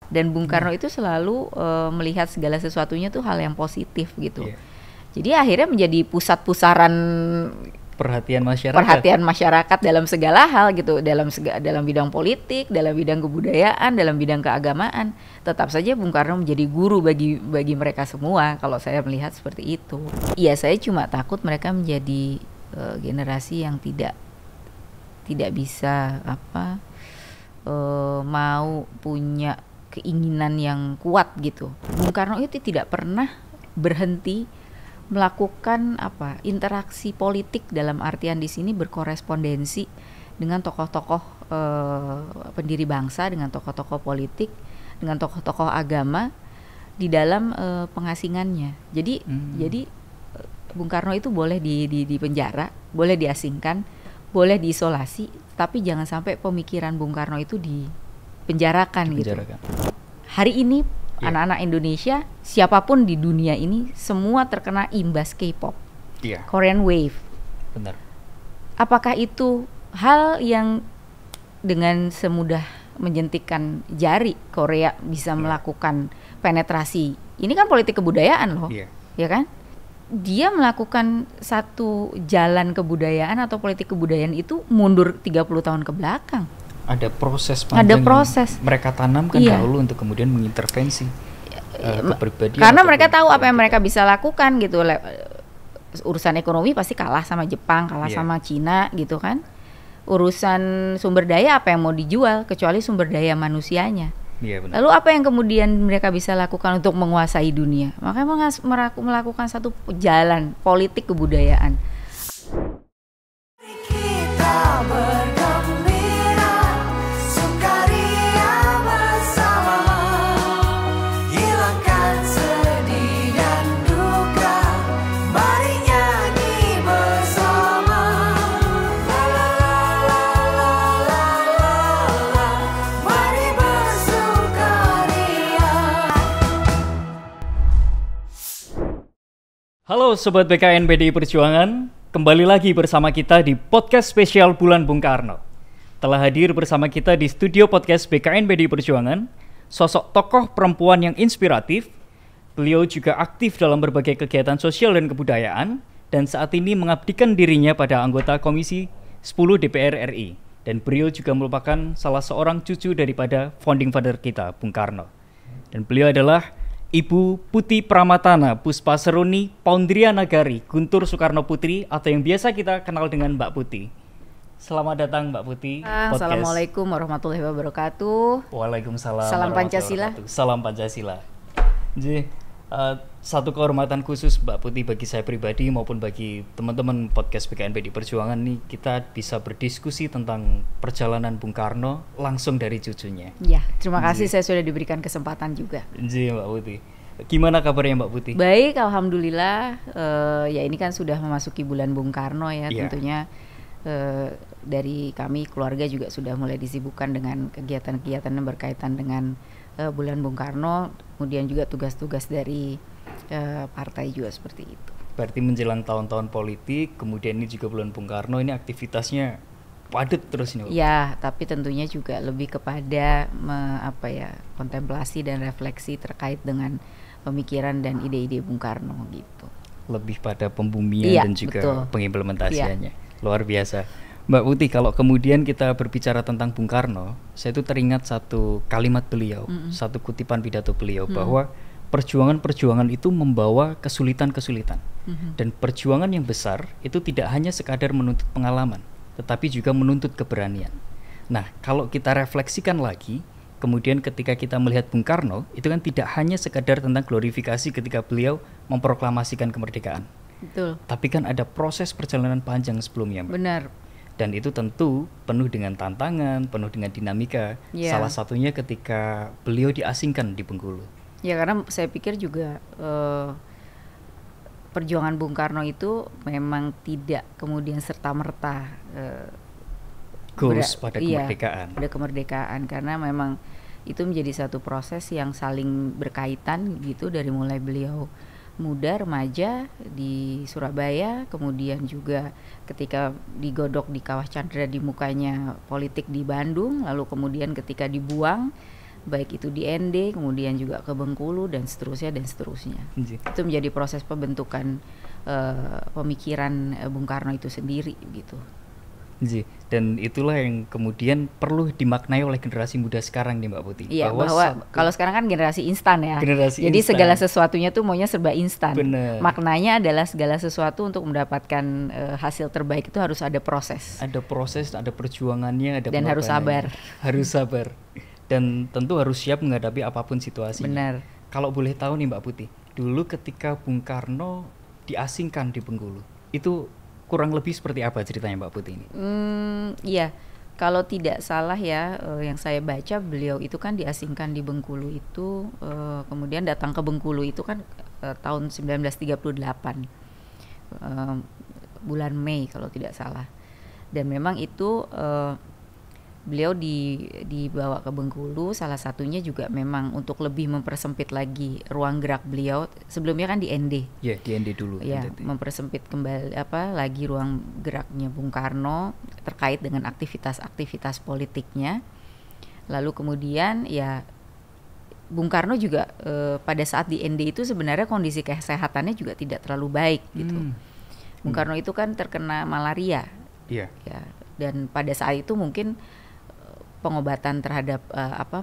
Dan Bung Karno itu selalu melihat segala sesuatunya tuh hal yang positif gitu. Iya. Jadi akhirnya menjadi pusat pusaran perhatian masyarakat dalam segala hal gitu, dalam bidang politik, dalam bidang kebudayaan, dalam bidang keagamaan. Tetap saja Bung Karno menjadi guru bagi mereka semua, kalau saya melihat seperti itu. Iya, saya cuma takut mereka menjadi generasi yang tidak bisa mau punya keinginan yang kuat gitu. Bung Karno itu tidak pernah berhenti melakukan interaksi politik, dalam artian di sini berkorespondensi dengan tokoh-tokoh pendiri bangsa, dengan tokoh-tokoh politik, dengan tokoh-tokoh agama di dalam pengasingannya. Jadi Bung Karno itu boleh di penjara, boleh diasingkan, boleh diisolasi, tapi jangan sampai pemikiran Bung Karno itu dipenjarakan gitu. Hari ini anak-anak Indonesia, siapapun di dunia ini, semua terkena imbas K-pop, Korean Wave. Benar. Apakah itu hal yang dengan semudah menjentikkan jari Korea bisa melakukan penetrasi? Ini kan politik kebudayaan loh, ya kan? Dia melakukan satu jalan kebudayaan atau politik kebudayaan itu mundur 30 tahun ke belakang. Ada proses panjang yang mereka tanamkan dahulu untuk kemudian mengintervensi kepribadian. Karena mereka tahu apa yang mereka bisa lakukan gitu. Urusan ekonomi pasti kalah sama Jepang, kalah sama Cina gitu kan. Urusan sumber daya apa yang mau dijual kecuali sumber daya manusianya. Benar. Lalu apa yang kemudian mereka bisa lakukan untuk menguasai dunia? Makanya melakukan satu jalan politik kebudayaan. Halo Sobat BKN PDI Perjuangan, kembali lagi bersama kita di podcast spesial Bulan Bung Karno. Telah hadir bersama kita di studio podcast BKN PDI Perjuangan, sosok tokoh perempuan yang inspiratif. Beliau juga aktif dalam berbagai kegiatan sosial dan kebudayaan, dan saat ini mengabdikan dirinya pada anggota Komisi 10 DPR RI. Dan beliau juga merupakan salah seorang cucu daripada founding father kita, Bung Karno. Dan beliau adalah Ibu Putih Pramatana Puspaseruni Poundria Nagari Guntur Soekarno Putri, atau yang biasa kita kenal dengan Mbak Putih. Selamat datang Mbak Putih. Assalamualaikum warahmatullahi wabarakatuh. Waalaikumsalam. Salam Pancasila. Salam Pancasila. Jadi satu kehormatan khusus Mbak Putih bagi saya pribadi maupun bagi teman-teman podcast BKN PDI Perjuangan nih, kita bisa berdiskusi tentang perjalanan Bung Karno langsung dari cucunya. Ya, terima kasih saya sudah diberikan kesempatan juga. Jadi Mbak Putih, gimana kabarnya Mbak Putih? Baik, alhamdulillah. Ya ini kan sudah memasuki bulan Bung Karno ya, tentunya dari kami keluarga juga sudah mulai disibukkan dengan kegiatan-kegiatan yang berkaitan dengan bulan Bung Karno, kemudian juga tugas-tugas dari partai juga seperti itu. Berarti menjelang tahun-tahun politik, kemudian ini juga bulan Bung Karno, ini aktivitasnya padat terus nih. Ya, tapi tentunya juga lebih kepada kontemplasi dan refleksi terkait dengan pemikiran dan ide-ide Bung Karno gitu. Lebih pada pembumian dan juga pengimplementasiannya. Luar biasa. Mbak Putih, kalau kemudian kita berbicara tentang Bung Karno, saya itu teringat satu kalimat beliau, satu kutipan pidato beliau, bahwa perjuangan-perjuangan itu membawa kesulitan-kesulitan. Dan perjuangan yang besar itu tidak hanya sekadar menuntut pengalaman, tetapi juga menuntut keberanian. Nah, kalau kita refleksikan lagi, kemudian ketika kita melihat Bung Karno, itu kan tidak hanya sekadar tentang glorifikasi ketika beliau memproklamasikan kemerdekaan. Betul. Tapi kan ada proses perjalanan panjang sebelumnya, Mbak. Benar. Dan itu tentu penuh dengan tantangan, penuh dengan dinamika. Salah satunya ketika beliau diasingkan di Bengkulu. Ya, karena saya pikir juga perjuangan Bung Karno itu memang tidak kemudian serta-merta goals pada kemerdekaan. Pada kemerdekaan, karena memang itu menjadi satu proses yang saling berkaitan gitu, dari mulai beliau muda, remaja di Surabaya, kemudian juga ketika digodok di Kawah Chandra di mukanya politik di Bandung, lalu kemudian ketika dibuang baik itu di ND, kemudian juga ke Bengkulu dan seterusnya dan seterusnya. Itu menjadi proses pembentukan pemikiran Bung Karno itu sendiri gitu. Dan itulah yang kemudian perlu dimaknai oleh generasi muda sekarang nih Mbak Putih. Iya, bahwa kalau sekarang kan generasi instan ya. Jadi instan. Segala sesuatunya tuh maunya serba instan. Maknanya adalah segala sesuatu untuk mendapatkan hasil terbaik itu harus ada proses. Ada proses, ada perjuangannya, ada dan harus sabar. Harus sabar. Dan tentu harus siap menghadapi apapun situasinya. Benar. Kalau boleh tahu nih Mbak Putih, dulu ketika Bung Karno diasingkan di Bengkulu, itu kurang lebih seperti apa ceritanya Mbak Putih ini? Iya, kalau tidak salah ya, yang saya baca beliau itu kan diasingkan di Bengkulu itu, kemudian datang ke Bengkulu itu kan tahun 1938, bulan Mei kalau tidak salah. Dan memang itu beliau dibawa ke Bengkulu, salah satunya juga memang untuk lebih mempersempit lagi ruang gerak beliau. Sebelumnya kan di ND. Ya, di ND dulu. Ya, mempersempit kembali lagi ruang geraknya Bung Karno terkait dengan aktivitas politiknya. Lalu kemudian ya Bung Karno juga pada saat di ND itu sebenarnya kondisi kesehatannya juga tidak terlalu baik gitu. Bung Karno itu kan terkena malaria. Iya. Ya, dan pada saat itu mungkin pengobatan terhadap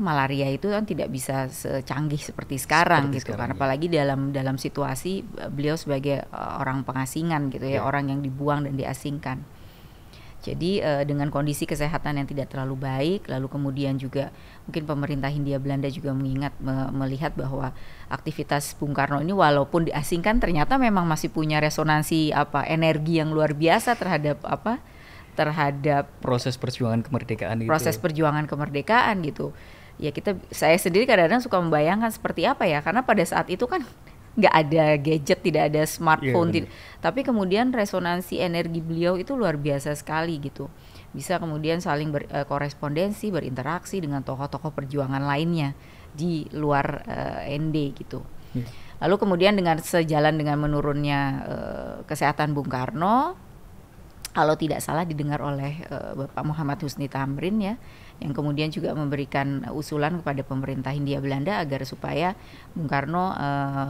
malaria itu kan tidak bisa secanggih seperti sekarang gitu kan, apalagi dalam situasi beliau sebagai orang pengasingan gitu ya, orang yang dibuang dan diasingkan. Jadi dengan kondisi kesehatan yang tidak terlalu baik, lalu kemudian juga mungkin pemerintah Hindia Belanda juga melihat bahwa aktivitas Bung Karno ini walaupun diasingkan ternyata memang masih punya resonansi energi yang luar biasa terhadap proses perjuangan kemerdekaan itu. Proses perjuangan kemerdekaan gitu. Ya saya sendiri kadang-kadang suka membayangkan seperti apa ya, karena pada saat itu kan nggak ada gadget, tidak ada smartphone, tapi kemudian resonansi energi beliau itu luar biasa sekali gitu. Bisa kemudian saling berkorespondensi, berinteraksi dengan tokoh-tokoh perjuangan lainnya di luar ND gitu. Lalu kemudian dengan sejalan dengan menurunnya kesehatan Bung Karno, kalau tidak salah didengar oleh Bapak Muhammad Husni Tamrin ya, yang kemudian juga memberikan usulan kepada pemerintah Hindia Belanda agar supaya Bung Karno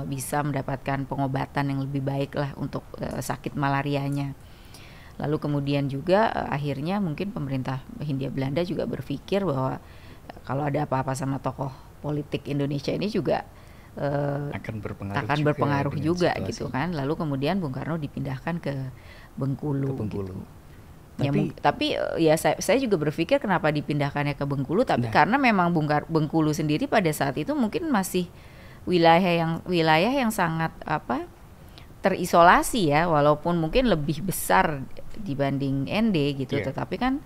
bisa mendapatkan pengobatan yang lebih baik lah untuk sakit malarianya. Lalu kemudian juga akhirnya mungkin pemerintah Hindia Belanda juga berpikir bahwa kalau ada apa-apa sama tokoh politik Indonesia ini juga akan berpengaruh juga gitu kan. Lalu kemudian Bung Karno dipindahkan ke Bengkulu. Gitu. Tapi ya saya juga berpikir kenapa dipindahkannya ke Bengkulu, tapi karena memang Bengkulu sendiri pada saat itu mungkin masih wilayah yang sangat terisolasi ya, walaupun mungkin lebih besar dibanding ND gitu, tetapi kan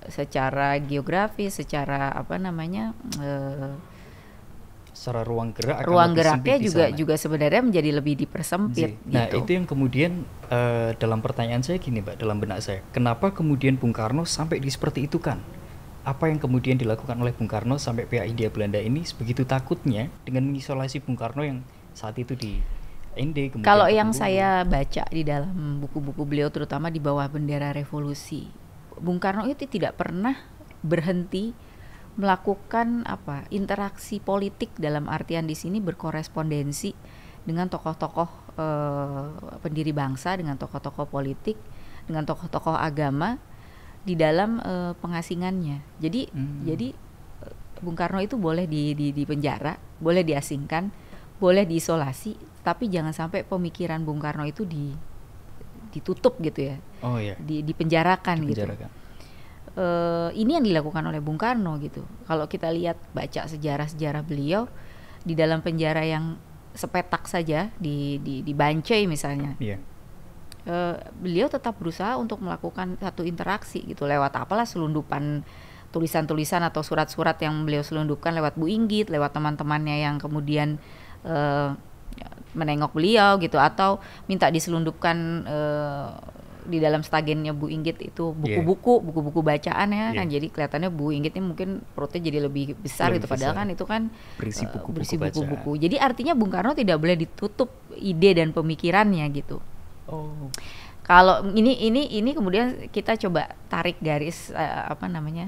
secara geografis, secara secara ruang geraknya juga sebenarnya menjadi lebih dipersempit. Nah gitu. itu yang kemudian dalam pertanyaan saya gini Mbak, dalam benak saya, kenapa kemudian Bung Karno sampai seperti itu kan? Apa yang kemudian dilakukan oleh Bung Karno sampai pihak Hindia Belanda ini sebegitu takutnya dengan mengisolasi Bung Karno yang saat itu di ND? Kalau yang saya baca di dalam buku-buku beliau, terutama di bawah bendera revolusi, Bung Karno itu tidak pernah berhenti melakukan interaksi politik, dalam artian di sini berkorespondensi dengan tokoh-tokoh pendiri bangsa, dengan tokoh-tokoh politik, dengan tokoh-tokoh agama di dalam pengasingannya. Jadi Bung Karno itu boleh di penjara, boleh diasingkan, boleh diisolasi, tapi jangan sampai pemikiran Bung Karno itu ditutup gitu ya. Oh iya. Dipenjarakan gitu. Ini yang dilakukan oleh Bung Karno gitu. Kalau kita lihat baca sejarah beliau di dalam penjara yang sepetak saja di Bancai misalnya, beliau tetap berusaha untuk melakukan satu interaksi gitu, lewat selundupan tulisan-tulisan atau surat-surat yang beliau selundupkan lewat Bu Inggit, lewat teman-temannya yang kemudian menengok beliau gitu, atau minta diselundupkan di dalam stagennya Bu Inggit itu buku-buku bacaan ya kan, jadi kelihatannya Bu Inggit ini mungkin perutnya jadi lebih besar gitu, padahal kan itu kan berisi buku-buku. Jadi artinya Bung Karno tidak boleh ditutup ide dan pemikirannya gitu. Kalau ini kemudian kita coba tarik garis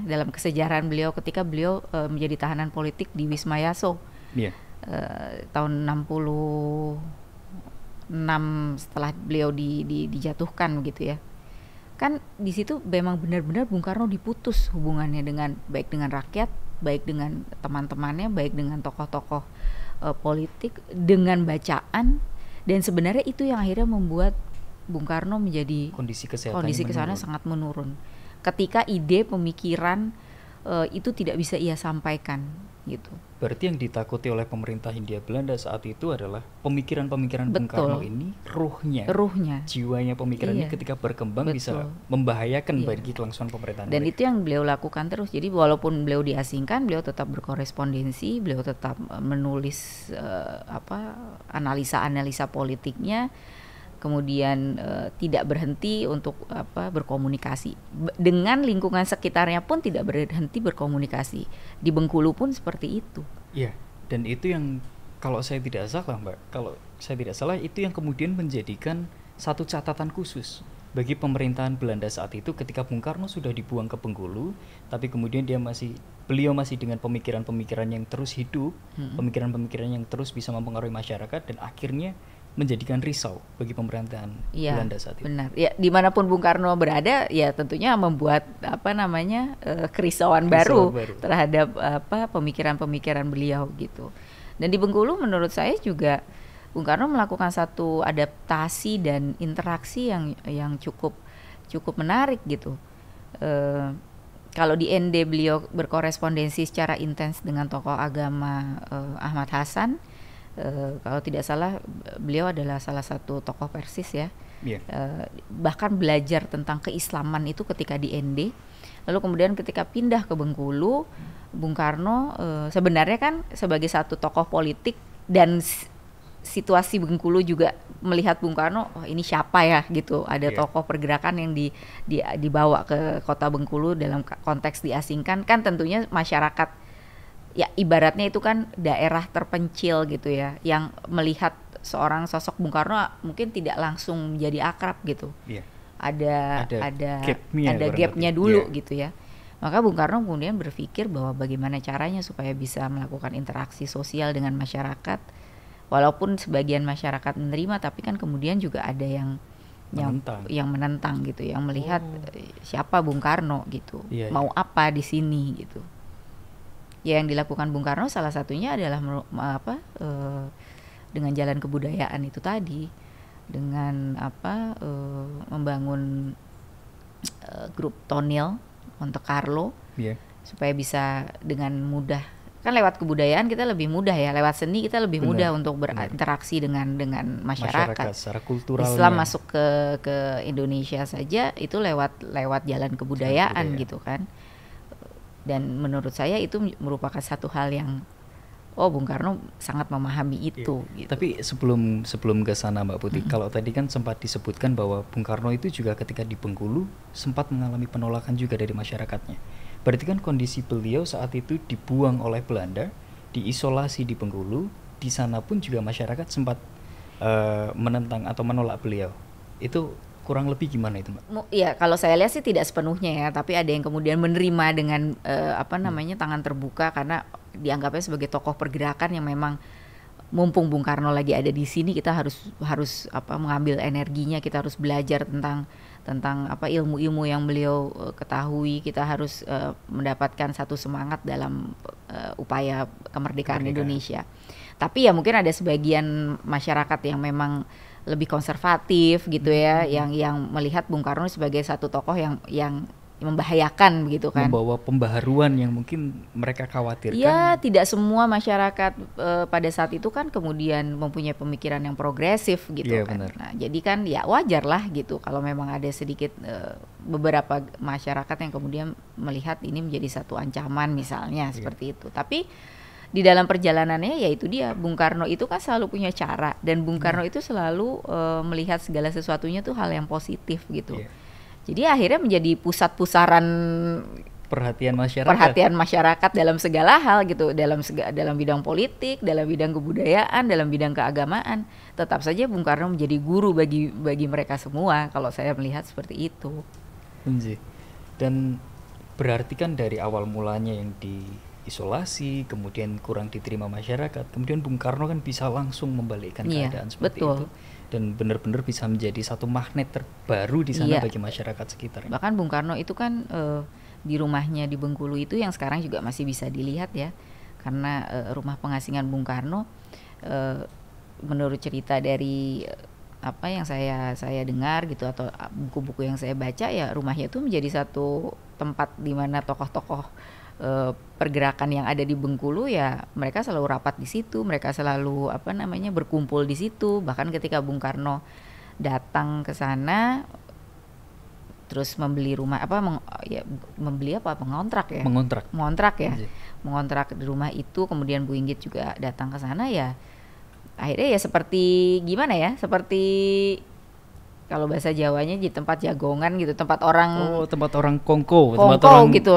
dalam kesejarahan beliau ketika beliau menjadi tahanan politik di Wisma Yaso. Iya. Tahun 66 setelah beliau dijatuhkan gitu ya. Kan di situ memang benar-benar Bung Karno diputus hubungannya baik dengan rakyat, baik dengan teman-temannya, baik dengan tokoh-tokoh politik, dengan bacaan, dan sebenarnya itu yang akhirnya membuat Bung Karno menjadi kondisi kesehatannya sangat menurun. Ketika ide pemikiran itu tidak bisa ia sampaikan gitu. Berarti yang ditakuti oleh pemerintah Hindia Belanda saat itu adalah pemikiran-pemikiran Bung Karno ini ruhnya, jiwanya pemikirannya ketika berkembang bisa membahayakan bagi kelangsungan pemerintahan. Dan itu yang beliau lakukan terus. Jadi walaupun beliau diasingkan, beliau tetap berkorespondensi, beliau tetap menulis analisa-analisa politiknya. Kemudian tidak berhenti untuk berkomunikasi dengan lingkungan sekitarnya, pun tidak berhenti berkomunikasi. Di Bengkulu pun seperti itu. Iya, dan itu yang kalau saya tidak salah itu yang kemudian menjadikan satu catatan khusus bagi pemerintahan Belanda saat itu ketika Bung Karno sudah dibuang ke Bengkulu, tapi kemudian beliau masih dengan pemikiran-pemikiran yang terus hidup, pemikiran-pemikiran yang terus bisa mempengaruhi masyarakat dan akhirnya menjadikan risau bagi pemerintahan Belanda saat itu. Benar. Ya, dimanapun Bung Karno berada, ya tentunya membuat kerisauan baru terhadap pemikiran-pemikiran beliau gitu. Dan di Bengkulu menurut saya juga Bung Karno melakukan satu adaptasi dan interaksi yang cukup menarik gitu. Kalau di ND beliau berkorespondensi secara intens dengan tokoh agama Ahmad Hasan. Kalau tidak salah beliau adalah salah satu tokoh Persis ya. Bahkan belajar tentang keislaman itu ketika di ND. Lalu kemudian ketika pindah ke Bengkulu, Bung Karno sebenarnya kan sebagai satu tokoh politik dan situasi Bengkulu juga melihat Bung Karno, oh ini siapa ya gitu. Ada tokoh pergerakan yang dibawa ke kota Bengkulu dalam konteks diasingkan, kan tentunya masyarakat ya ibaratnya itu kan daerah terpencil gitu ya, yang melihat seorang sosok Bung Karno mungkin tidak langsung menjadi akrab gitu. Ada gapnya dulu gitu ya. Maka Bung Karno kemudian berpikir bahwa bagaimana caranya supaya bisa melakukan interaksi sosial dengan masyarakat, walaupun sebagian masyarakat menerima, tapi kan kemudian juga ada yang menentang gitu, yang melihat siapa Bung Karno gitu, mau apa di sini gitu. Ya, yang dilakukan Bung Karno salah satunya adalah dengan jalan kebudayaan itu tadi, dengan membangun grup Tonil Monte Carlo supaya bisa dengan mudah, kan lewat kebudayaan kita lebih mudah ya, lewat seni kita lebih mudah untuk berinteraksi dengan masyarakat secara kulturalnya. Islam masuk ke Indonesia saja itu lewat jalan kebudayaan gitu kan. Dan menurut saya itu merupakan satu hal yang Bung Karno sangat memahami itu gitu. Tapi sebelum ke sana Mbak Putih, kalau tadi kan sempat disebutkan bahwa Bung Karno itu juga ketika di Bengkulu sempat mengalami penolakan juga dari masyarakatnya. Berarti kan kondisi beliau saat itu dibuang oleh Belanda, diisolasi di Bengkulu, di sana pun juga masyarakat sempat menentang atau menolak beliau. Itu kurang lebih gimana itu, Mbak? Ya, kalau saya lihat sih tidak sepenuhnya ya, tapi ada yang kemudian menerima dengan tangan terbuka, karena dianggapnya sebagai tokoh pergerakan yang memang mumpung Bung Karno lagi ada di sini, kita harus mengambil energinya, kita harus belajar tentang ilmu-ilmu yang beliau ketahui, kita harus mendapatkan satu semangat dalam upaya kemerdekaan Indonesia. Tapi ya mungkin ada sebagian masyarakat yang memang lebih konservatif gitu ya, yang melihat Bung Karno sebagai satu tokoh yang membahayakan begitu kan, membawa pembaharuan yang mungkin mereka khawatirkan. Ya, tidak semua masyarakat pada saat itu kan kemudian mempunyai pemikiran yang progresif gitu kan. Benar. Nah, jadi kan ya wajar lah gitu kalau memang ada sedikit beberapa masyarakat yang kemudian melihat ini menjadi satu ancaman misalnya seperti itu. Tapi di dalam perjalanannya ya itu dia, Bung Karno itu kan selalu punya cara, dan Bung Karno itu selalu melihat segala sesuatunya tuh hal yang positif gitu. Jadi akhirnya menjadi pusat-pusaran perhatian masyarakat dalam segala hal gitu, dalam bidang politik, dalam bidang kebudayaan, dalam bidang keagamaan. Tetap saja Bung Karno menjadi guru bagi mereka semua, kalau saya melihat seperti itu. Dan berarti kan dari awal mulanya yang diisolasi, kemudian kurang diterima masyarakat, kemudian Bung Karno kan bisa langsung membalikkan keadaan seperti itu, dan benar-benar bisa menjadi satu magnet terbaru di sana bagi masyarakat sekitar. Bahkan Bung Karno itu kan di rumahnya di Bengkulu itu yang sekarang juga masih bisa dilihat ya, karena rumah pengasingan Bung Karno, menurut cerita dari apa yang saya dengar gitu, atau buku-buku yang saya baca, ya rumahnya itu menjadi satu tempat di mana tokoh-tokoh pergerakan yang ada di Bengkulu ya mereka selalu rapat di situ, mereka selalu berkumpul di situ. Bahkan ketika Bung Karno datang ke sana terus membeli rumah mengontrak di rumah itu, kemudian Bu Inggit juga datang ke sana, ya akhirnya ya seperti gimana ya, seperti kalau bahasa Jawanya di tempat jagongan gitu, tempat orang kongko tempat orang gitu,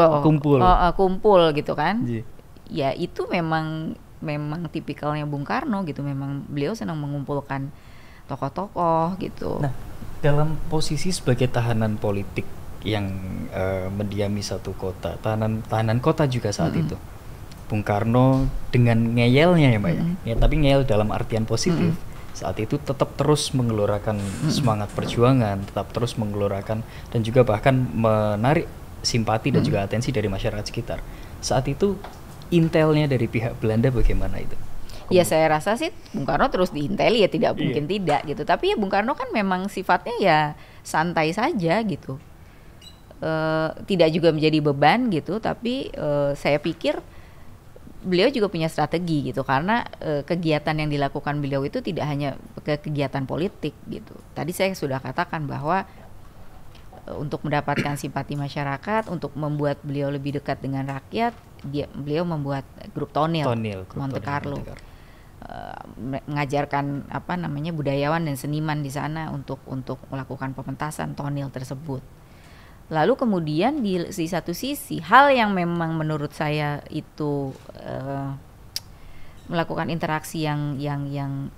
kumpul gitu kan. Ya itu memang tipikalnya Bung Karno gitu, memang beliau senang mengumpulkan tokoh-tokoh gitu. Nah, dalam posisi sebagai tahanan politik yang mendiami satu kota, tahanan kota juga saat itu, Bung Karno dengan ngeyelnya ya Mbak ya, tapi ngeyel dalam artian positif, saat itu tetap terus menggelorakan semangat perjuangan, tetap terus menggelorakan dan juga bahkan menarik simpati dan juga atensi dari masyarakat sekitar. Saat itu intelnya dari pihak Belanda bagaimana itu? Ya saya rasa sih Bung Karno terus diinteli ya, tidak mungkin tidak gitu. Tapi ya Bung Karno kan memang sifatnya ya santai saja gitu, tidak juga menjadi beban gitu. Tapi saya pikir beliau juga punya strategi gitu, karena kegiatan yang dilakukan beliau itu tidak hanya kegiatan politik gitu. Tadi saya sudah katakan bahwa untuk mendapatkan simpati masyarakat, untuk membuat beliau lebih dekat dengan rakyat, beliau membuat grup Tonil Monte Carlo. Mengajarkan budayawan dan seniman di sana untuk melakukan pementasan Tonil tersebut. Lalu kemudian di satu sisi hal yang memang menurut saya itu melakukan interaksi yang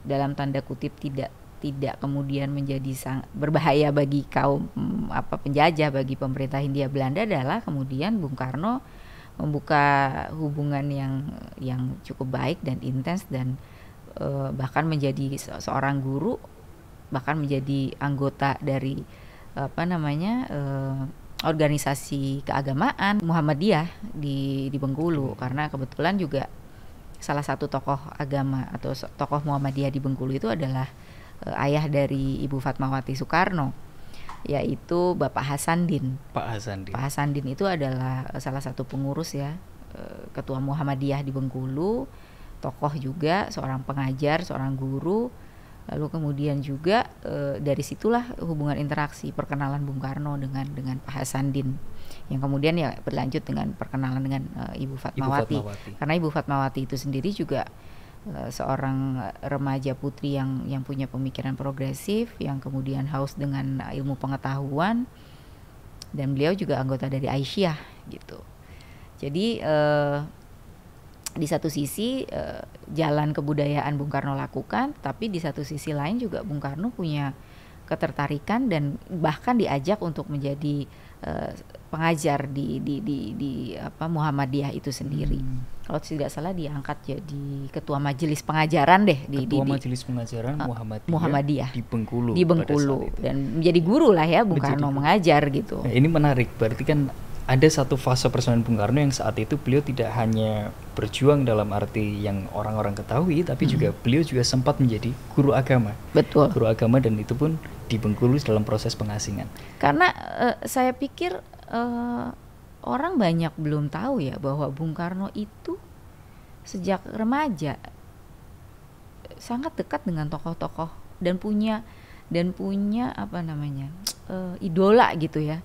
dalam tanda kutip tidak kemudian menjadi berbahaya bagi kaum penjajah, bagi pemerintah Hindia Belanda, adalah kemudian Bung Karno membuka hubungan yang cukup baik dan intens, dan bahkan menjadi seorang guru, bahkan menjadi anggota dari organisasi keagamaan Muhammadiyah di Bengkulu, karena kebetulan juga salah satu tokoh agama atau tokoh Muhammadiyah di Bengkulu itu adalah ayah dari Ibu Fatmawati Soekarno, yaitu Bapak Hasanuddin. Pak Hasanuddin itu adalah salah satu pengurus ya, ketua Muhammadiyah di Bengkulu, tokoh juga, seorang pengajar, seorang guru. Lalu kemudian juga dari situlah hubungan interaksi perkenalan Bung Karno dengan Pak Hasanuddin, yang kemudian ya berlanjut dengan perkenalan dengan Ibu Fatmawati. Karena Ibu Fatmawati itu sendiri juga seorang remaja putri yang punya pemikiran progresif, yang kemudian haus dengan ilmu pengetahuan, dan beliau juga anggota dari Aisyah gitu. Jadi di satu sisi jalan kebudayaan Bung Karno lakukan, tapi di satu sisi lain juga Bung Karno punya ketertarikan dan bahkan diajak untuk menjadi pengajar di Muhammadiyah itu sendiri. Kalau tidak salah diangkat jadi ketua majelis pengajaran majelis pengajaran Muhammadiyah di Bengkulu dan menjadi guru lah ya Bung Karno mengajar gitu. Nah, ini menarik, berarti kan ada satu fase persoalan Bung Karno yang saat itu beliau tidak hanya berjuang dalam arti yang orang-orang ketahui, tapi juga beliau juga sempat menjadi guru agama. Betul. Guru agama, dan itu pun di Bengkulu dalam proses pengasingan. Karena saya pikir orang banyak belum tahu ya bahwa Bung Karno itu sejak remaja sangat dekat dengan tokoh-tokoh dan punya idola gitu ya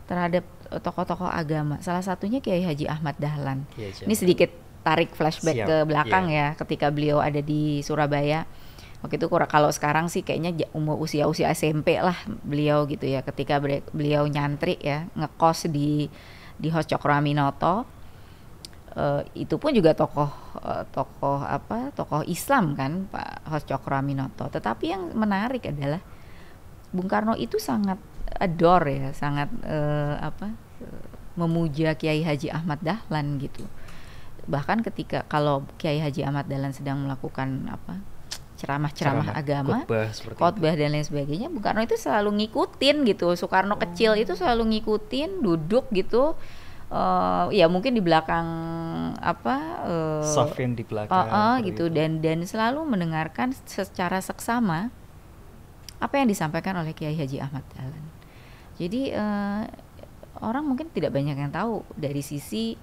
terhadap tokoh-tokoh agama. Salah satunya Kiai Haji Ahmad Dahlan. Ini sedikit tarik flashback ke belakang ya, ketika beliau ada di Surabaya. Waktu itu kalau sekarang sih kayaknya usia SMP lah beliau gitu ya, ketika beliau nyantri ya, ngekos di di Hos Cokroaminoto. Itu pun juga tokoh Islam kan, Pak Hos Cokroaminoto. Tetapi yang menarik adalah Bung Karno itu sangat adore ya, sangat memuja Kiai Haji Ahmad Dahlan gitu. Bahkan ketika kalau Kiai Haji Ahmad Dahlan sedang melakukan ceramah agama, khotbah dan lain sebagainya, Bung Karno itu selalu ngikutin gitu. Soekarno kecil itu selalu ngikutin, duduk gitu. Ya mungkin di belakang saf yang di belakang gitu, dan selalu mendengarkan secara seksama apa yang disampaikan oleh Kiai Haji Ahmad Dahlan. Jadi orang mungkin tidak banyak yang tahu dari sisi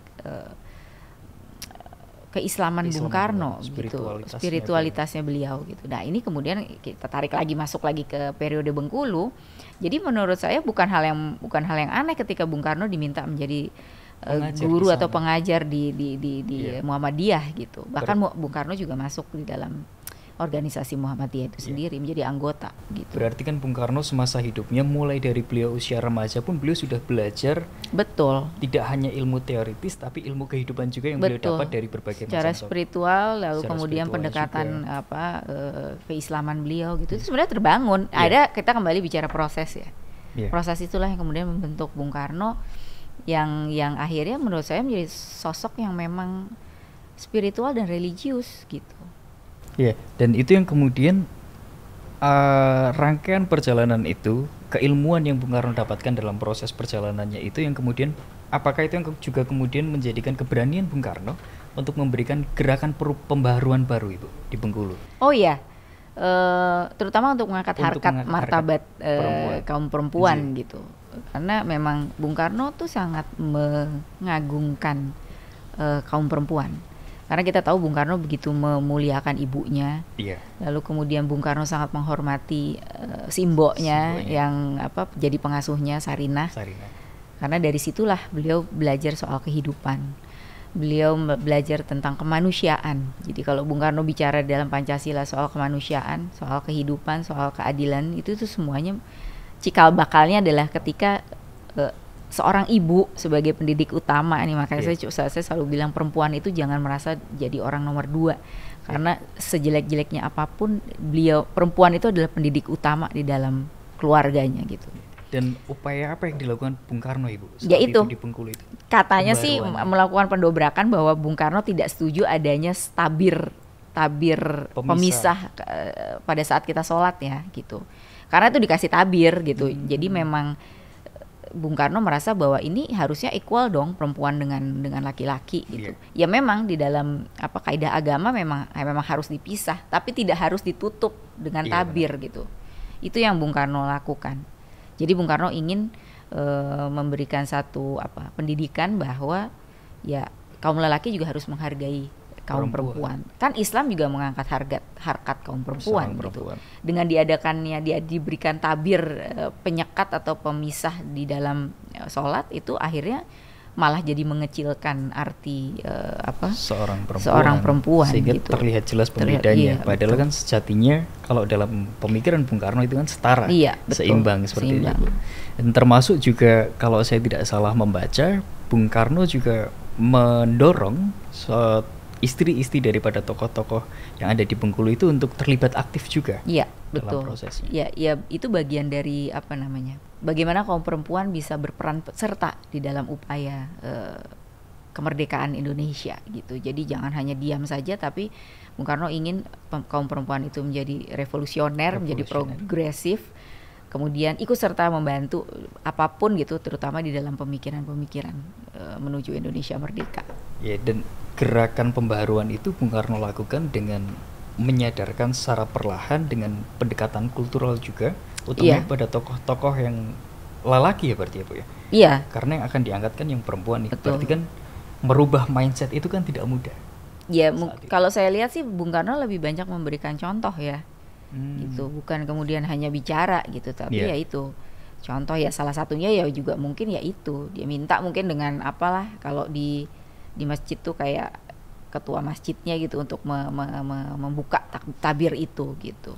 keislaman Bung Karno gitu, spiritualitasnya beliau gitu. Nah, ini kemudian kita tarik lagi, masuk lagi ke periode Bengkulu. Jadi menurut saya bukan hal yang aneh ketika Bung Karno diminta menjadi guru atau pengajar di Muhammadiyah gitu. Bahkan Bung Karno juga masuk di dalam organisasi Muhammadiyah itu sendiri, menjadi anggota gitu. Berarti kan Bung Karno semasa hidupnya, mulai dari beliau usia remaja pun beliau sudah belajar. Betul. Tidak hanya ilmu teoritis tapi ilmu kehidupan juga yang beliau dapat dari berbagai secara macam spiritual, lalu kemudian pendekatan keislaman beliau gitu. Itu sebenarnya terbangun. Ada, kita kembali bicara proses ya. Proses itulah yang kemudian membentuk Bung Karno yang akhirnya menurut saya menjadi sosok yang memang spiritual dan religius gitu. Ya, dan itu yang kemudian rangkaian perjalanan itu, keilmuan yang Bung Karno dapatkan dalam proses perjalanannya itu yang kemudian, apakah itu yang juga kemudian menjadikan keberanian Bung Karno untuk memberikan gerakan pembaharuan baru itu di Bengkulu? Oh iya, terutama untuk mengangkat harkat martabat kaum perempuan gitu. Karena memang Bung Karno tuh sangat mengagungkan kaum perempuan. Karena kita tahu Bung Karno begitu memuliakan ibunya, lalu kemudian Bung Karno sangat menghormati simboknya yang jadi pengasuhnya Sarinah. Karena dari situlah beliau belajar soal kehidupan, beliau belajar tentang kemanusiaan. Jadi kalau Bung Karno bicara dalam Pancasila soal kemanusiaan, soal kehidupan, soal keadilan, itu tuh semuanya cikal bakalnya adalah ketika seorang ibu sebagai pendidik utama nih. Makanya saya selalu bilang perempuan itu jangan merasa jadi orang nomor 2, karena sejelek-jeleknya apapun perempuan itu adalah pendidik utama di dalam keluarganya gitu. Dan upaya apa yang dilakukan Bung Karno Ibu saat itu di Bengkulu itu? Katanya sih melakukan pendobrakan bahwa Bung Karno tidak setuju adanya tabir pemisah pada saat kita sholat ya gitu. Karena itu dikasih tabir gitu. Jadi memang Bung Karno merasa bahwa ini harusnya equal dong, perempuan dengan laki-laki gitu. Ya memang di dalam kaidah agama memang harus dipisah, tapi tidak harus ditutup dengan tabir gitu. Itu yang Bung Karno lakukan. Jadi Bung Karno ingin memberikan satu pendidikan bahwa ya kaum lelaki juga harus menghargai kaum perempuan. Kan Islam juga mengangkat harkat kaum perempuan gitu. Dengan diberikan tabir penyekat atau pemisah di dalam sholat, itu akhirnya malah jadi mengecilkan arti seorang perempuan sehingga gitu. Terlihat jelas pembedanya. Padahal kan sejatinya kalau dalam pemikiran Bung Karno itu kan setara, seimbang seperti itu. Dan termasuk juga kalau saya tidak salah membaca, Bung Karno juga mendorong istri-istri daripada tokoh-tokoh yang ada di Bengkulu itu untuk terlibat aktif juga. Iya, dalam betul. prosesnya. Ya, itu bagian dari bagaimana kaum perempuan bisa berperan serta di dalam upaya kemerdekaan Indonesia gitu. Jadi jangan hanya diam saja, tapi Bung Karno ingin kaum perempuan itu menjadi revolusioner, menjadi progresif, kemudian ikut serta membantu apapun gitu, terutama di dalam pemikiran-pemikiran menuju Indonesia merdeka. Ya, dan gerakan pembaharuan itu Bung Karno lakukan dengan menyadarkan secara perlahan dengan pendekatan kultural juga, utamanya pada tokoh-tokoh yang lelaki ya berarti ya Bu ya? Iya. Karena yang akan diangkat kan yang perempuan nih. Berarti kan merubah mindset itu kan tidak mudah. Ya, kalau saya lihat sih Bung Karno lebih banyak memberikan contoh ya. Gitu, bukan kemudian hanya bicara gitu, tapi ya itu contoh ya, salah satunya ya juga mungkin ya itu dia minta mungkin dengan kalau di masjid tuh kayak ketua masjidnya gitu untuk membuka tabir itu gitu.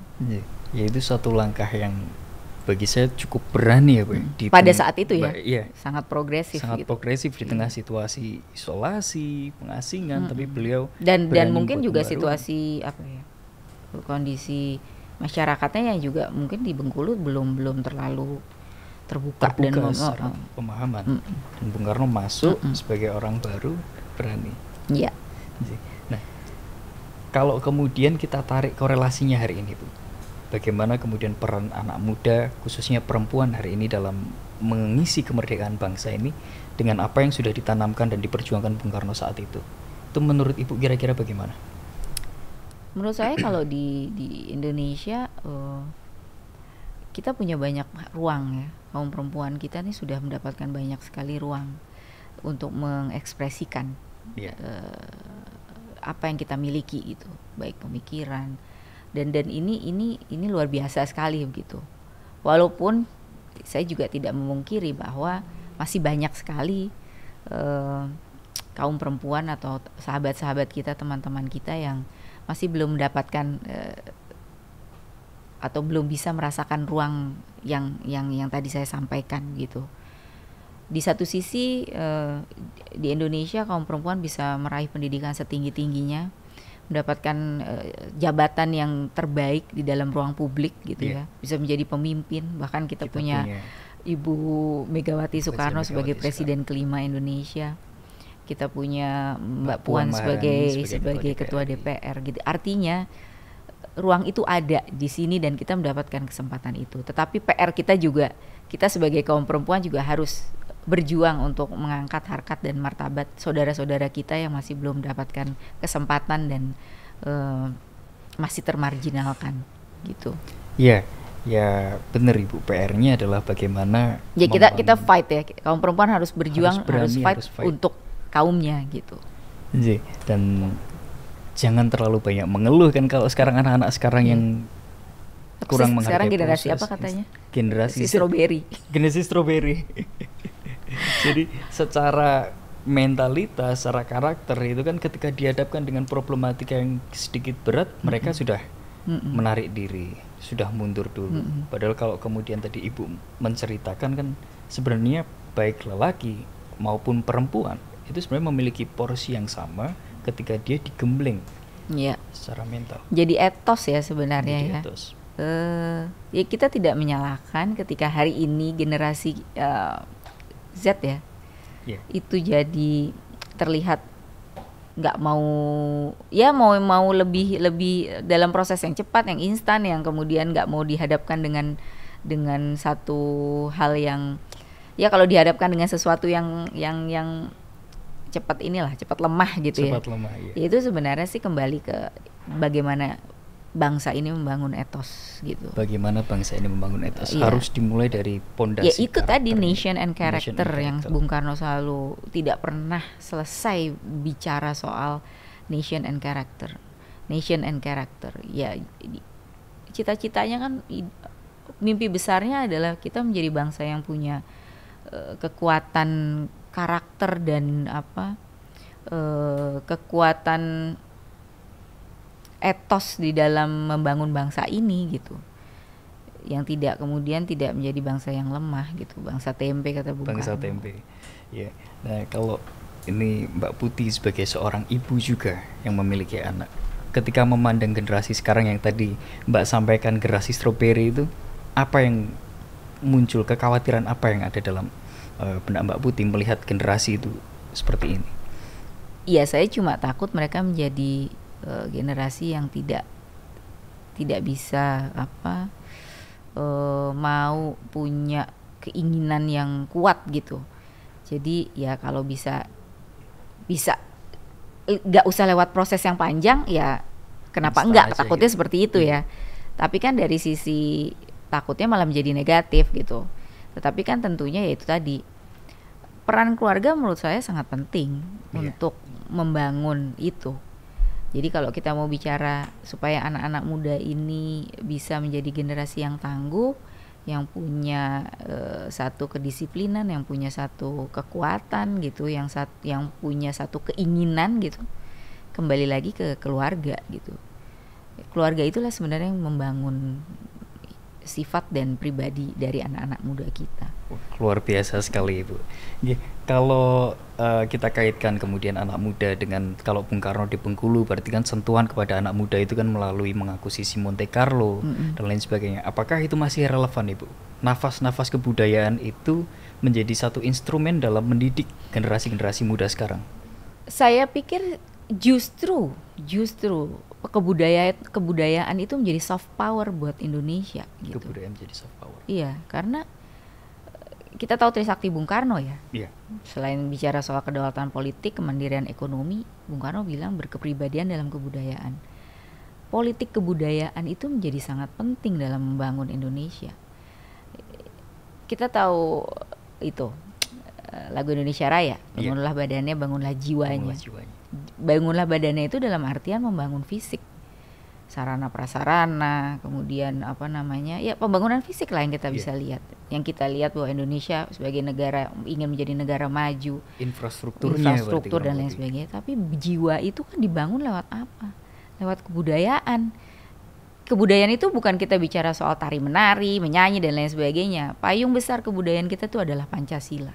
Ya itu satu langkah yang bagi saya cukup berani ya Pak. Pada saat itu ya, iya, sangat progresif sangat gitu. progresif di tengah situasi isolasi, pengasingan, tapi beliau dan berani mungkin buat juga pembaruan. situasi apa ya, kondisi masyarakatnya yang juga mungkin di Bengkulu belum terlalu terbuka dan secara pemahaman. Dan Bung Karno masuk sebagai orang baru, berani. Iya. Nah, kalau kemudian kita tarik korelasinya hari ini Bu, bagaimana kemudian peran anak muda khususnya perempuan hari ini dalam mengisi kemerdekaan bangsa ini dengan apa yang sudah ditanamkan dan diperjuangkan Bung Karno saat itu menurut Ibu kira-kira bagaimana? Menurut saya kalau di Indonesia kita punya banyak ruang ya, kaum perempuan kita nih sudah mendapatkan banyak sekali ruang untuk mengekspresikan apa yang kita miliki gitu, baik pemikiran dan ini luar biasa sekali begitu. Walaupun saya juga tidak memungkiri bahwa masih banyak sekali kaum perempuan atau sahabat-sahabat kita, teman-teman kita yang masih belum mendapatkan atau belum bisa merasakan ruang yang tadi saya sampaikan gitu. Di satu sisi di Indonesia kaum perempuan bisa meraih pendidikan setinggi-tingginya, mendapatkan jabatan yang terbaik di dalam ruang publik gitu ya, bisa menjadi pemimpin. Bahkan kita punya Ibu Megawati Soekarno sebagai Presiden kelima Indonesia. Kita punya Mbak Puan sebagai Ketua DPR gitu. Artinya ruang itu ada di sini dan kita mendapatkan kesempatan itu. Tetapi PR kita juga, kita sebagai kaum perempuan juga harus berjuang untuk mengangkat harkat dan martabat saudara-saudara kita yang masih belum mendapatkan kesempatan dan masih termarginalkan gitu. Iya, ya benar Ibu, PR-nya adalah bagaimana ya kita fight ya, kaum perempuan harus berjuang, harus fight untuk kaumnya gitu. Dan jangan terlalu banyak mengeluh kan kalau sekarang anak-anak sekarang yang kurang menghargai sekarang generasi proses. apa katanya? Generasi strawberry. Generasi strawberry. Jadi secara mentalitas, secara karakter itu kan ketika dihadapkan dengan problematika yang sedikit berat, mereka sudah menarik diri, sudah mundur dulu. Padahal kalau kemudian tadi Ibu menceritakan kan sebenarnya baik lelaki maupun perempuan itu sebenarnya memiliki porsi yang sama ketika dia digembleng secara mental. Jadi etos ya sebenarnya. Jadi etos. Ya kita tidak menyalahkan ketika hari ini generasi Z ya, itu jadi terlihat nggak mau lebih dalam proses yang cepat, yang instan, yang kemudian nggak mau dihadapkan dengan satu hal yang ya kalau dihadapkan dengan sesuatu yang cepat lemah gitu cepat lemah, ya itu sebenarnya sih kembali ke bagaimana bangsa ini membangun etos gitu. Bagaimana bangsa ini membangun etos harus dimulai dari pondasi. Ya itu tadi nation and character yang Bung Karno selalu tidak pernah selesai bicara soal nation and character. Nation and character. Ya cita-citanya kan, mimpi besarnya adalah kita menjadi bangsa yang punya kekuatan karakter dan kekuatan etos di dalam membangun bangsa ini gitu, yang tidak menjadi bangsa yang lemah gitu, bangsa tempe kata Bung Karno. Bangsa tempe, ya. Nah kalau ini Mbak Putih sebagai seorang ibu juga yang memiliki anak, ketika memandang generasi sekarang yang tadi Mbak sampaikan generasi strawberry itu, apa yang muncul, kekhawatiran apa yang ada dalam benak Mbak Putih melihat generasi itu seperti ini? Iya, saya cuma takut mereka menjadi generasi yang tidak bisa mau punya keinginan yang kuat gitu. Jadi ya kalau bisa nggak usah lewat proses yang panjang ya, kenapa enggak? Takutnya gitu. Seperti itu ya. Tapi kan dari sisi takutnya malah menjadi negatif gitu. Tetapi kan tentunya ya itu tadi, peran keluarga menurut saya sangat penting untuk membangun itu. Jadi kalau kita mau bicara supaya anak-anak muda ini bisa menjadi generasi yang tangguh, yang punya satu kedisiplinan, yang punya satu kekuatan gitu, yang punya satu keinginan gitu, kembali lagi ke keluarga gitu. Keluarga itulah sebenarnya yang membangun sifat dan pribadi dari anak-anak muda kita. Luar biasa sekali Ibu. Kalau kita kaitkan kemudian anak muda dengan kalau Bung Karno di Bengkulu, berarti kan sentuhan kepada anak muda itu kan melalui mengakuisisi Monte Carlo dan lain sebagainya. Apakah itu masih relevan Ibu? Nafas-nafas kebudayaan itu menjadi satu instrumen dalam mendidik generasi-generasi muda sekarang? Saya pikir justru kebudayaan itu menjadi soft power buat Indonesia gitu. Kebudayaan menjadi soft power. Iya, karena kita tahu Trisakti Bung Karno ya. Iya. Selain bicara soal kedaulatan politik, kemandirian ekonomi, Bung Karno bilang berkepribadian dalam kebudayaan. Politik kebudayaan itu menjadi sangat penting dalam membangun Indonesia. Kita tahu itu lagu Indonesia Raya, bangunlah badannya, bangunlah jiwanya. Bangunlah badannya itu dalam artian membangun fisik, sarana prasarana, kemudian pembangunan fisik lah yang kita bisa lihat. Yang kita lihat bahwa Indonesia sebagai negara ingin menjadi negara maju, infrastruktur dan lain sebagainya. Tapi jiwa itu kan dibangun lewat apa? Lewat kebudayaan. Kebudayaan itu bukan kita bicara soal tari menari, menyanyi dan lain sebagainya. Payung besar kebudayaan kita itu adalah Pancasila.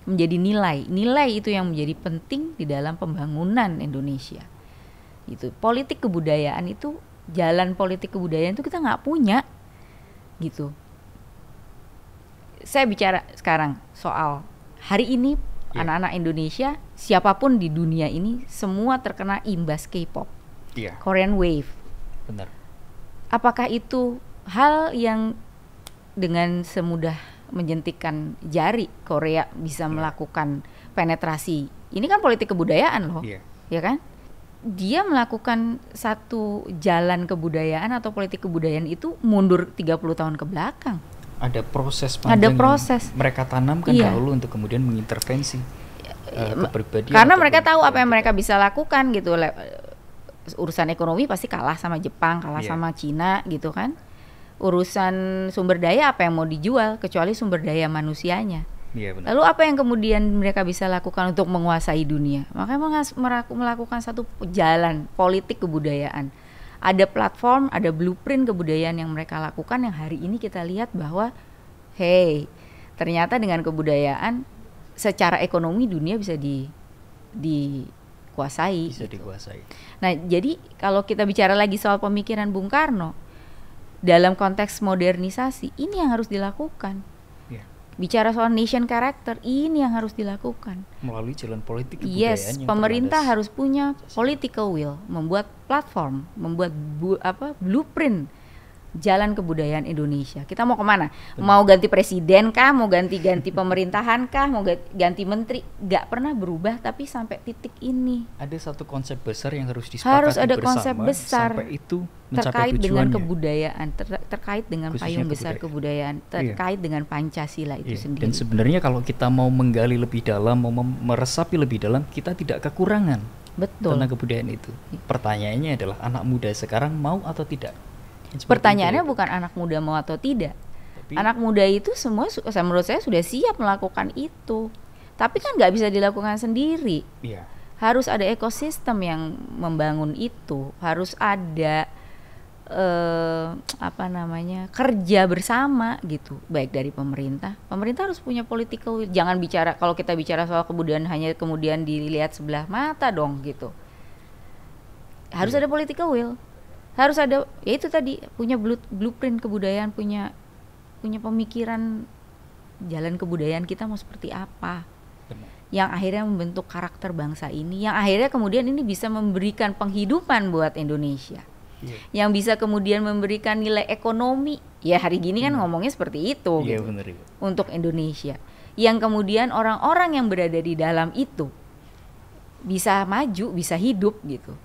Menjadi nilai itu yang menjadi penting di dalam pembangunan Indonesia. Gitu. Politik kebudayaan itu, jalan politik kebudayaan itu kita nggak punya, gitu. Saya bicara sekarang soal hari ini anak-anak Indonesia, siapapun di dunia ini semua terkena imbas K-pop, Korean Wave. Benar. Apakah itu hal yang dengan semudah menjentikkan jari Korea bisa melakukan penetrasi? Ini kan politik kebudayaan loh, ya kan? Dia melakukan satu jalan kebudayaan atau politik kebudayaan itu mundur 30 tahun ke belakang. Ada proses panjang yang mereka tanamkan dahulu untuk kemudian mengintervensi kepribadian. Karena mereka tahu apa yang mereka bisa lakukan gitu. Urusan ekonomi pasti kalah sama Jepang, kalah sama Cina gitu kan. Urusan sumber daya apa yang mau dijual kecuali sumber daya manusianya. Lalu apa yang kemudian mereka bisa lakukan untuk menguasai dunia? Makanya melakukan satu jalan politik kebudayaan. Ada platform, ada blueprint kebudayaan yang mereka lakukan yang hari ini kita lihat bahwa ternyata dengan kebudayaan secara ekonomi dunia bisa dikuasai. Bisa dikuasai. Nah, jadi kalau kita bicara lagi soal pemikiran Bung Karno dalam konteks modernisasi, ini yang harus dilakukan. Bicara soal nation character, ini yang harus dilakukan melalui jalan politik kebudayaan. Pemerintah harus punya political will, membuat platform, membuat blueprint jalan kebudayaan Indonesia. Kita mau kemana? Mau ganti presiden kah? Mau ganti pemerintahan kah? Mau ganti menteri? Gak pernah berubah, tapi sampai titik ini ada satu konsep besar yang harus disepakati bersama. Harus ada konsep besar sampai itu mencapai terkait tujuannya. Dengan kebudayaan, terkait dengan khususnya payung besar kebudayaan, terkait dengan Pancasila itu sendiri. Dan sebenarnya kalau kita mau menggali lebih dalam, mau meresapi lebih dalam, kita tidak kekurangan tentang kebudayaan itu. Pertanyaannya adalah anak muda sekarang mau atau tidak? Pertanyaannya bukan anak muda mau atau tidak. Anak muda itu semua menurut saya sudah siap melakukan itu. Tapi kan nggak bisa dilakukan sendiri. Harus ada ekosistem yang membangun itu. Harus ada kerja bersama gitu. Baik dari pemerintah. Pemerintah harus punya political will. Jangan bicara, kalau kita bicara soal kebudayaan hanya kemudian dilihat sebelah mata dong gitu. Harus ada political will. Harus ada, ya itu tadi, punya blueprint kebudayaan, punya pemikiran jalan kebudayaan kita mau seperti apa. Yang akhirnya membentuk karakter bangsa ini, yang akhirnya kemudian ini bisa memberikan penghidupan buat Indonesia. Yang bisa kemudian memberikan nilai ekonomi. Ya hari gini kan ngomongnya seperti itu gitu, bener, untuk Indonesia. Yang kemudian orang-orang yang berada di dalam itu bisa maju, bisa hidup gitu.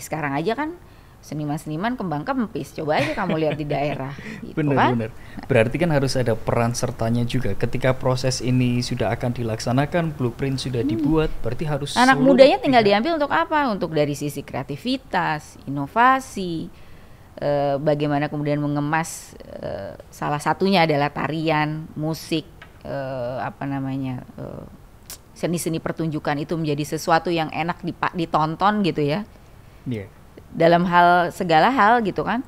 Sekarang aja kan seniman-seniman kembang kempis, coba aja kamu lihat di daerah gitu. Benar. Berarti kan harus ada peran sertanya juga ketika proses ini sudah akan dilaksanakan, blueprint sudah dibuat, berarti harus anak mudanya tinggal diambil untuk apa? Untuk dari sisi kreativitas, inovasi, bagaimana kemudian mengemas, salah satunya adalah tarian, musik, seni-seni pertunjukan itu menjadi sesuatu yang enak ditonton gitu ya. Dalam segala hal gitu kan.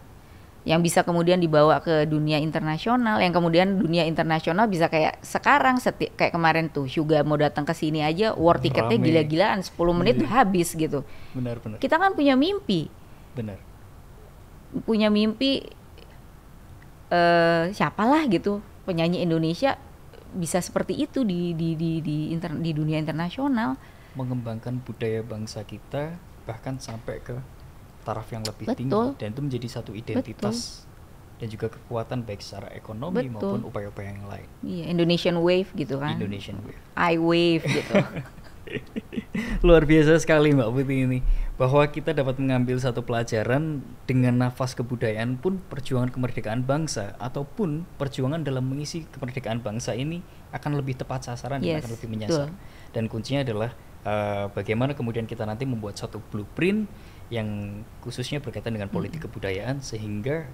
yang bisa kemudian dibawa ke dunia internasional, yang kemudian dunia internasional bisa kayak sekarang, kayak kemarin tuh Suga mau datang ke sini aja war tiketnya Rame. gila-gilaan, 10 menit udah habis gitu. Benar-benar. Kita kan punya mimpi Benar. Siapalah gitu penyanyi Indonesia bisa seperti itu di dunia internasional. Mengembangkan budaya bangsa kita bahkan sampai ke taraf yang lebih Betul. tinggi, dan itu menjadi satu identitas dan juga kekuatan baik secara ekonomi maupun upaya-upaya yang lain. Iya, Indonesian Wave gitu kan. Indonesian Wave. I Wave gitu. Luar biasa sekali Mbak Putih ini, bahwa kita dapat mengambil satu pelajaran dengan nafas kebudayaan pun perjuangan kemerdekaan bangsa ataupun perjuangan dalam mengisi kemerdekaan bangsa ini akan lebih tepat sasaran dan akan lebih menyasar. Dan kuncinya adalah bagaimana kemudian kita nanti membuat satu blueprint yang khususnya berkaitan dengan politik kebudayaan, sehingga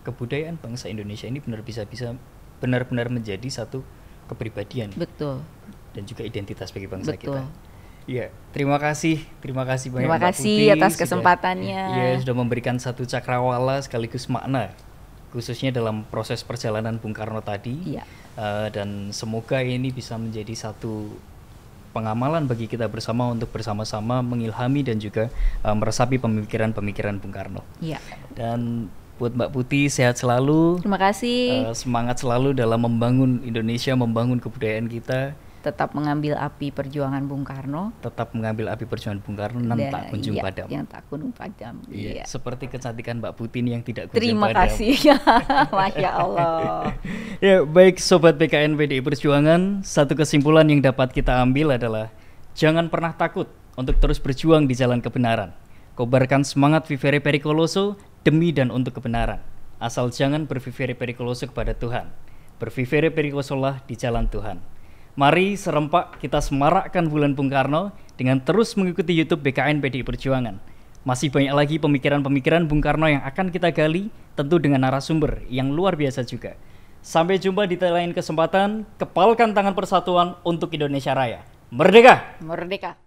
kebudayaan bangsa Indonesia ini benar-benar menjadi satu kepribadian. Betul. Dan juga identitas bagi bangsa Betul. kita. Iya, terima kasih banyak Terima Mbak kasih Putih atas kesempatannya. sudah memberikan satu cakrawala sekaligus makna, khususnya dalam proses perjalanan Bung Karno tadi. Iya. Dan semoga ini bisa menjadi satu pengamalan bagi kita bersama untuk bersama-sama mengilhami dan juga meresapi pemikiran-pemikiran Bung Karno. Iya. Dan buat Mbak Putih, sehat selalu. Terima kasih. Semangat selalu dalam membangun Indonesia, membangun kebudayaan kita. Tetap mengambil api perjuangan Bung Karno. Tetap mengambil api perjuangan Bung Karno, nam tak kunjung padam. Yang tak kunjung padam. Iya. Seperti kecantikan Mbak Putih ini yang tidak kunjung Terima padam. kasih. Masya Allah. Ya, baik Sobat PKN PDI Perjuangan, satu kesimpulan yang dapat kita ambil adalah jangan pernah takut untuk terus berjuang di jalan kebenaran. Kobarkan semangat Vivere Pericoloso demi dan untuk kebenaran. Asal jangan bervivere pericoloso kepada Tuhan. Bervivere pericolosolah di jalan Tuhan. Mari serempak kita semarakkan bulan Bung Karno dengan terus mengikuti YouTube BKN PDI Perjuangan. Masih banyak lagi pemikiran-pemikiran Bung Karno yang akan kita gali, tentu dengan narasumber yang luar biasa juga. Sampai jumpa di lain kesempatan. Kepalkan tangan persatuan untuk Indonesia Raya. Merdeka! Merdeka!